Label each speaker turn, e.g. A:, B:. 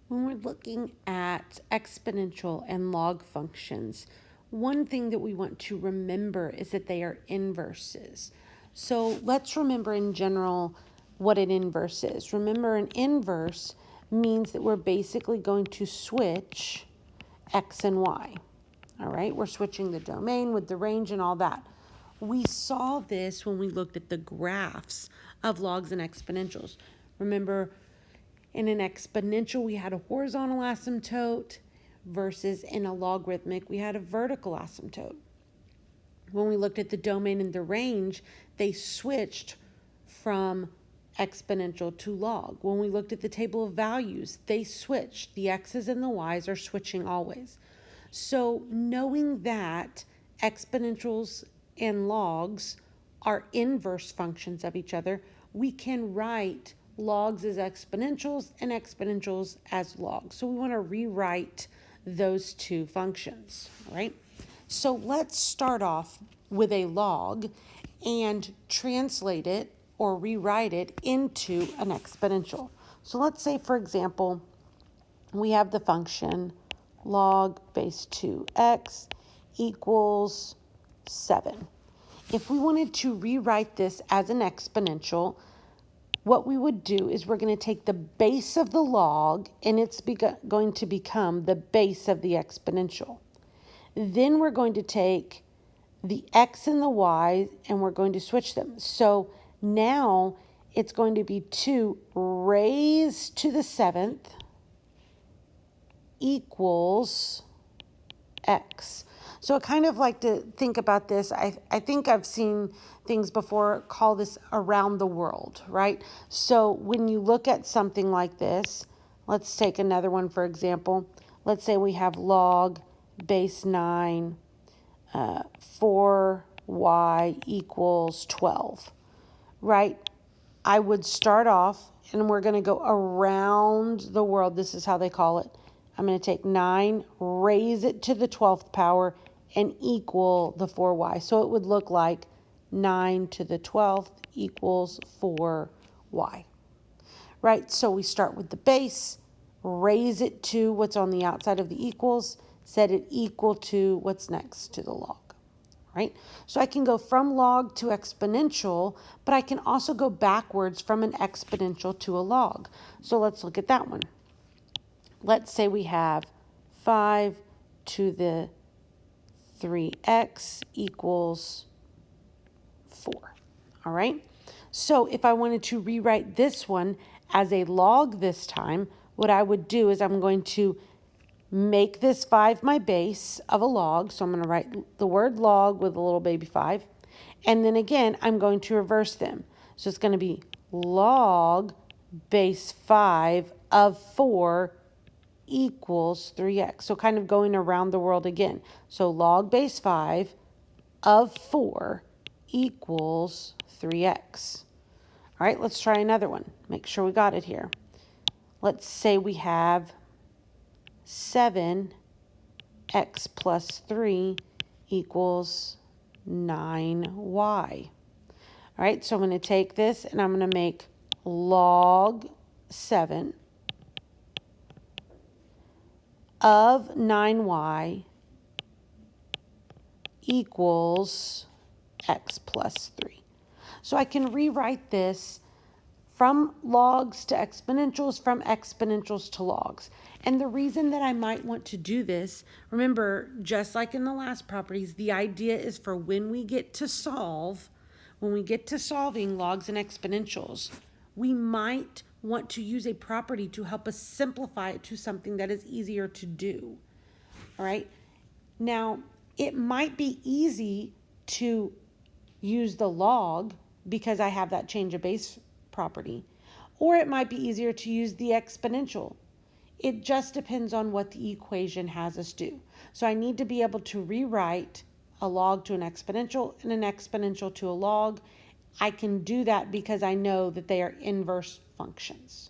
A: When we're looking at exponential and log functions, one thing that we want to remember is that they are inverses. So let's remember in general what an inverse is. Remember, an inverse means that we're basically going to switch x and y. All right, we're switching the domain with the range and all that. We saw this when we looked at the graphs of logs and exponentials. Remember, in an exponential, we had a horizontal asymptote versus in a logarithmic, we had a vertical asymptote. When we looked at the domain and the range, they switched from exponential to log. When we looked at the table of values, they switched. The x's and the y's are switching always. So knowing that exponentials and logs are inverse functions of each other, we can write logs as exponentials and exponentials as logs. So we want to rewrite those two functions, all right? So let's start off with a log and translate it or rewrite it into an exponential. So let's say, for example, we have the function log base 2x equals 7. If we wanted to rewrite this as an exponential, what we would do is we're going to take the base of the log and it's going to become the base of the exponential. Then we're going to take the x and the y and we're going to switch them. So now it's going to be 2 raised to the 7th equals x. So I kind of like to think about this. I think I've seen things before call this around the world, right? So when you look at something like this, let's take another one for example. Let's say we have log base 9, 4y equals 12, right? I would start off and we're going to go around the world. This is how they call it. I'm going to take 9, raise it to the 12th power, and equal the 4y. So it would look like 9 to the 12th equals 4y. Right? So we start with the base, raise it to what's on the outside of the equals, set it equal to what's next to the log. Right? So I can go from log to exponential, but I can also go backwards from an exponential to a log. So let's look at that one. Let's say we have 5 to the 3x equals 4. All right? So if I wanted to rewrite this one as a log this time, what I would do is I'm going to make this 5 my base of a log. So I'm going to write the word log with a little baby 5. And then again, I'm going to reverse them. So it's going to be log base 5 of 4 equals 3x. So kind of going around the world again. So log base 5 of 4 equals 3x. All right, let's try another one. Make sure we got it here. Let's say we have 7x plus 3 equals 9y. All right, so I'm going to take this and I'm going to make log 7 of 9y equals x plus 3. So I can rewrite this from logs to exponentials, from exponentials to logs. And the reason that I might want to do this, remember, just like in the last properties, the idea is for when we get to solve, when we get to solving logs and exponentials, we might want to use a property to help us simplify it to something that is easier to do. All right. Now, it might be easy to use the log because I have that change of base property, or it might be easier to use the exponential. It just depends on what the equation has us do. So I need to be able to rewrite a log to an exponential and an exponential to a log. I can do that because I know that they are inverse functions.